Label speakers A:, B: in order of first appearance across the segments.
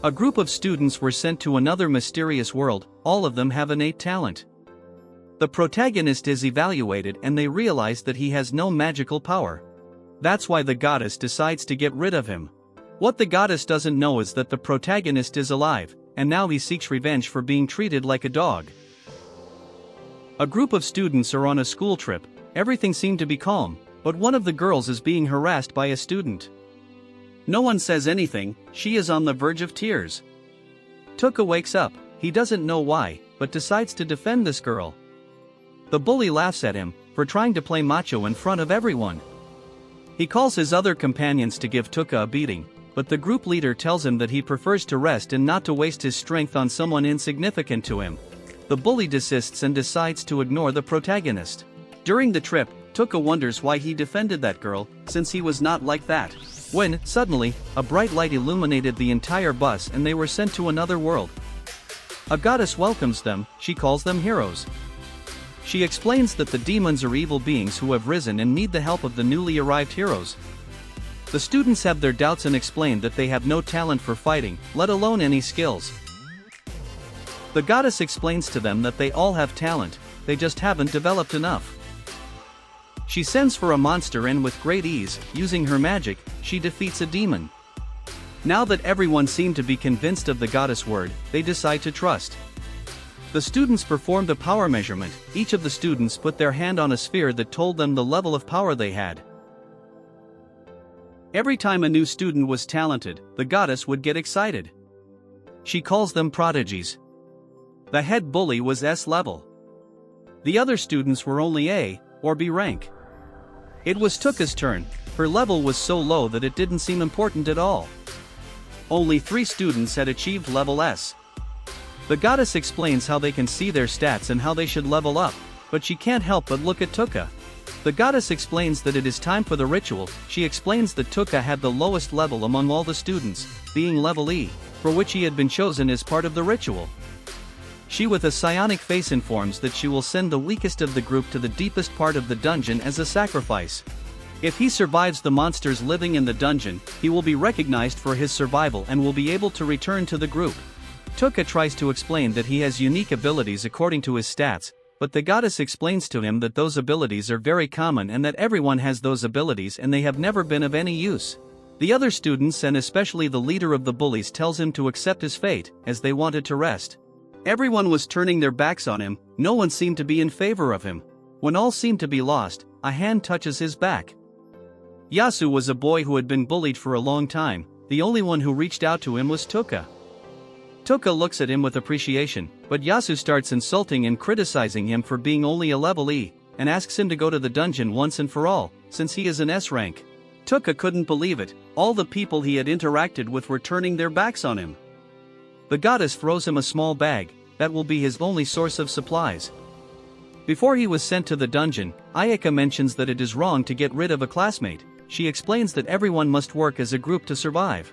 A: A group of students were sent to another mysterious world. All of them have innate talent. The protagonist is evaluated and they realize that he has no magical power. That's why the goddess decides to get rid of him. What the goddess doesn't know is that the protagonist is alive, and now he seeks revenge for being treated like a dog. A group of students are on a school trip. Everything seemed to be calm, but one of the girls is being harassed by a student. No one says anything, she is on the verge of tears. Touka wakes up, he doesn't know why, but decides to defend this girl. The bully laughs at him for trying to play macho in front of everyone. He calls his other companions to give Touka a beating, but the group leader tells him that he prefers to rest and not to waste his strength on someone insignificant to him. The bully desists and decides to ignore the protagonist. During the trip, Touka wonders why he defended that girl, since he was not like that. When, suddenly, a bright light illuminated the entire bus and they were sent to another world. A goddess welcomes them, she calls them heroes. She explains that the demons are evil beings who have risen and need the help of the newly arrived heroes. The students have their doubts and explain that they have no talent for fighting, let alone any skills. The goddess explains to them that they all have talent, they just haven't developed enough. She sends for a monster and with great ease, using her magic, she defeats a demon. Now that everyone seemed to be convinced of the goddess' word, they decide to trust. The students performed a power measurement. Each of the students put their hand on a sphere that told them the level of power they had. Every time a new student was talented, the goddess would get excited. She calls them prodigies. The head bully was S level. The other students were only A or B rank. It was Touka's turn. Her level was so low that it didn't seem important at all. Only 3 students had achieved level S. The goddess explains how they can see their stats and how they should level up, but she can't help but look at Touka. The goddess explains that it is time for the ritual. She explains that Touka had the lowest level among all the students, being level E, for which he had been chosen as part of the ritual. She with a psionic face informs that she will send the weakest of the group to the deepest part of the dungeon as a sacrifice. If he survives the monsters living in the dungeon, he will be recognized for his survival and will be able to return to the group. Touka tries to explain that he has unique abilities according to his stats, but the goddess explains to him that those abilities are very common and that everyone has those abilities and they have never been of any use. The other students and especially the leader of the bullies tells him to accept his fate, as they wanted to rest. Everyone was turning their backs on him, no one seemed to be in favor of him. When all seemed to be lost, a hand touches his back. Yasu was a boy who had been bullied for a long time. The only one who reached out to him was Touka. Touka looks at him with appreciation, but Yasu starts insulting and criticizing him for being only a level E, and asks him to go to the dungeon once and for all, since he is an S rank. Touka couldn't believe it, all the people he had interacted with were turning their backs on him. The goddess throws him a small bag, that will be his only source of supplies. Before he was sent to the dungeon, Ayaka mentions that it is wrong to get rid of a classmate. She explains that everyone must work as a group to survive.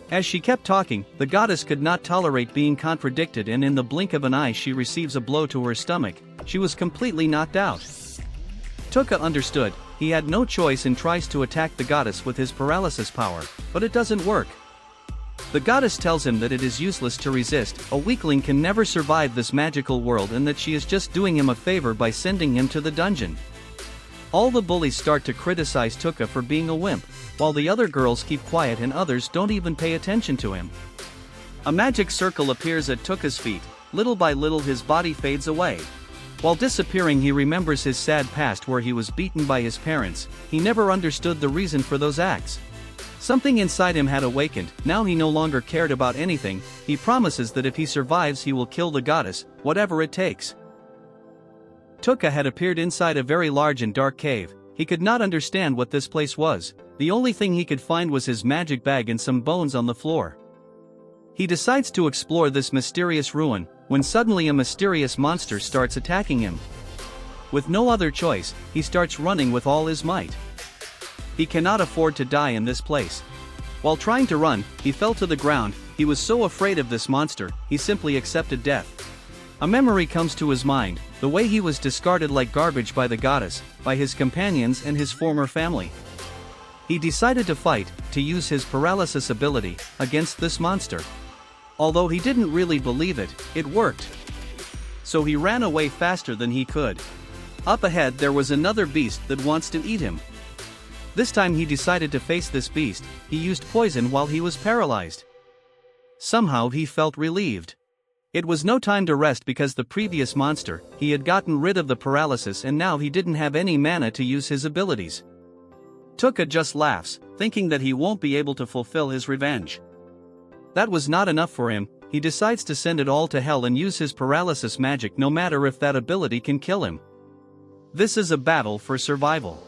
A: As she kept talking, the goddess could not tolerate being contradicted and in the blink of an eye she receives a blow to her stomach. She was completely knocked out. Touka understood, he had no choice and tries to attack the goddess with his paralysis power, but it doesn't work. The goddess tells him that it is useless to resist, a weakling can never survive this magical world and that she is just doing him a favor by sending him to the dungeon. All the bullies start to criticize Touka for being a wimp, while the other girls keep quiet and others don't even pay attention to him. A magic circle appears at Touka's feet, little by little his body fades away. While disappearing he remembers his sad past where he was beaten by his parents. He never understood the reason for those acts. Something inside him had awakened, now he no longer cared about anything. He promises that if he survives he will kill the goddess, whatever it takes. Touka had appeared inside a very large and dark cave. He could not understand what this place was. The only thing he could find was his magic bag and some bones on the floor. He decides to explore this mysterious ruin, when suddenly a mysterious monster starts attacking him. With no other choice, he starts running with all his might. He cannot afford to die in this place. While trying to run, he fell to the ground. He was so afraid of this monster, he simply accepted death. A memory comes to his mind, the way he was discarded like garbage by the goddess, by his companions and his former family. He decided to fight, to use his paralysis ability, against this monster. Although he didn't really believe it, it worked. So he ran away faster than he could. Up ahead there was another beast that wants to eat him. This time he decided to face this beast. He used poison while he was paralyzed. Somehow he felt relieved. It was no time to rest because the previous monster, he had gotten rid of the paralysis and now he didn't have any mana to use his abilities. Touka just laughs, thinking that he won't be able to fulfill his revenge. That was not enough for him. He decides to send it all to hell and use his paralysis magic no matter if that ability can kill him. This is a battle for survival.